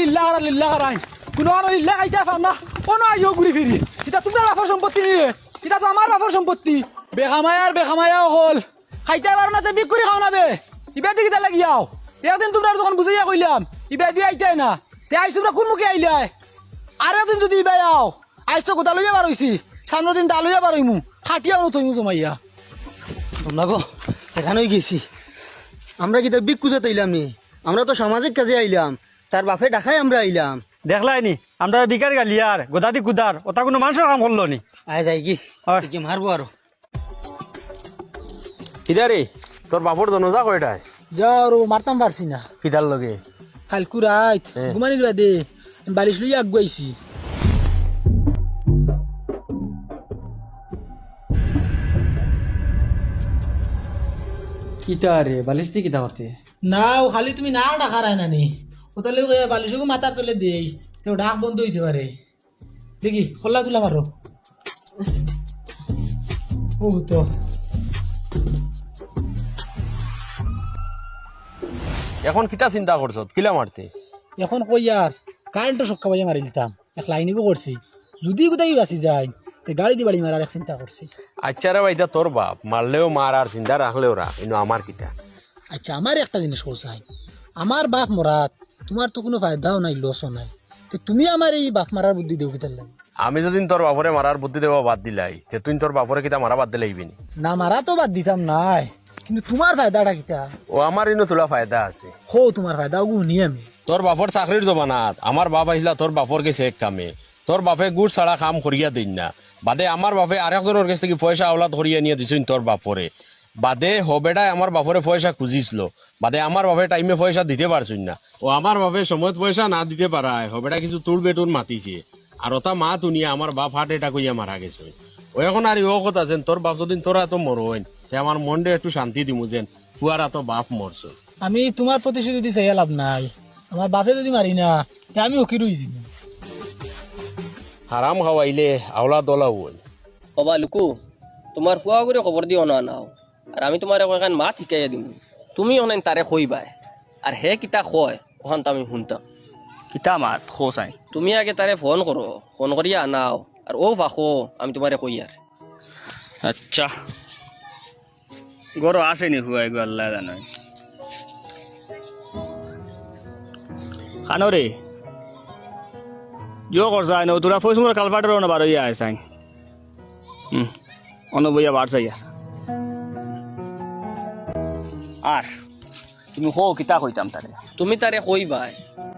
লিল্লাহ আর লিল্লাহ আর কোনো লিল্লাহ খাইতে পার না কোনো আইও ঘুরি ফিরি এটা তোমার বাপর সম্পত্তি নিয়ে এটা তো আমার বাপর সম্পত্তি বেখামায়া হল খাইতে পারো না তো বিক করে খাও না বে ইবে দিকে তা লাগিয়াও একদিন তোমরা যখন বুঝাইয়া কইলাম ইবে দিয়ে আইতে না তে আইস তোমরা কোন মুখে আইলাই আর একদিন যদি ইবে আও আইস তো কোথা লইয়া বার হইছি সামনের দিন তা লইয়া বার হইমু খাটিয়াও নথইমু জমাইয়া তোমরা গো এখানেই গেছি আমরা কি বিক কুজাতে আইলাম নি আমরা তো সামাজিক কাজে আইলাম তার বাপে ডাকাই আমরা আইলাম দেখলাই নি আমরা বিকার গালিয়ার গোদাদি কুদার ওটা কোনো মানুষের কাম করলো নি আয় যাই কি মারবো আরো কিদারে তোর বাপর দনজা কয়টায় যাও মারতাম পারছি না কিদার লগে কালকু রাত ঘুমানির বাদে বালিশ লইয়া আগুয়াইছি কিতা রে বালিশ দিয়ে কিতা করতে না ও খালি তুমি না ডাকা রায় না নি ও তাহলে বালিশকে মাথার তলে দিই তো ডাক বন্ধ হইতে পারে দেখি খোলা তুলা মারো ও তো এখন কিতা চিন্তা করছ কিলা মারতে এখন কই আর কারেন্টও সক্কা বাজে মারি দিতাম এক লাইনিবও করছি যদি কোথায় বাঁচি যায় তো গাড়ি দিয়ে বাড়ি মারার এক চিন্তা করছি আচ্ছা রে ভাইদা তোর বাপ মারলেও মার আর চিন্তা রাখলেও রাখ কিন্তু আমার কিতা আচ্ছা আমার একটা জিনিস কোসাই আমার বাপ মরাত তোমার তো কোনো ফায়দাও নাই লসও নাই তো তুমি আমার এই বাপ মারার বুদ্ধি দেও কিতার লাগে আমি যদি তোর বাপরে মারার বুদ্ধি দেওয়া বাদ দিলাই তে তুই তোর বাপরে কিতা মারা বাদ দিলাইবি নি না মারা তো বাদ দিতাম নাই কিন্তু তোমার ফায়দাটা কিতা ও আমার ইনো তোলা ফায়দা আছে হো তোমার ফায়দা গুনি আমি তোর বাপর চাকরির জমানাত আমার বাপ আহিলা তোর বাপর গেছে এক কামে তোর বাপে গুড় ছাড়া কাম করিয়া দিন না বাদে আমার বাপে আরেকজনের কাছ থেকে পয়সা আওলাদ করিয়া নিয়ে দিছুন তোর বাপরে বাদে হবেটাই আমার বাপরে পয়সা খুঁজিছিল বাদে আমার বাপে টাইমে পয়সা দিতে পারছুন না ও আমার বাপে সময়ত পয়সা না দিতে পারায় হবেটা কিছু তুল বেটুন মাতিছে আর ওটা মা তুনিয়া আমার বাপ হার্ট অ্যাটাক কইয়া মারা গেছে ও এখন আর ও কথা যেন তোর বাপ যদি তোরা এত মরোইন তে আমার মনটা একটু শান্তি দিমু যেন ফুয়ারা তো বাপ মরছ আমি তোমার প্রতিশ্রুতি দিতে চাইয়া লাভ নাই আমার বাপে যদি মারি না তে আমি ওকে রই যাবো হারাম খাওয়াইলে আওলা দলা হই কবা লুকু তোমার ফুয়া করে খবর দিও না নাও আর আমি তোমার এখন মা ঠিকাইয়া দিম তুমি অনেক তারে কইবাই আর হে কিতা কয় ওখান তো আমি শুনতাম কিতা মাত খোসাই তুমি আগে তারে ফোন করো ফোন করিয়া আনাও আর ও ভাখো আমি তোমারে কই আর আচ্ছা গরো আসেনি হুয়াই গো আল্লাহ জানাই খানো রে জো করছাই ন তোরা ফসমুর কালপাটের না বারো ইয়া আইসাই বইয়া বাড়ছাইয়া আর তুমি হো কিতা কইতাম তারে তুমি তারে কইবাই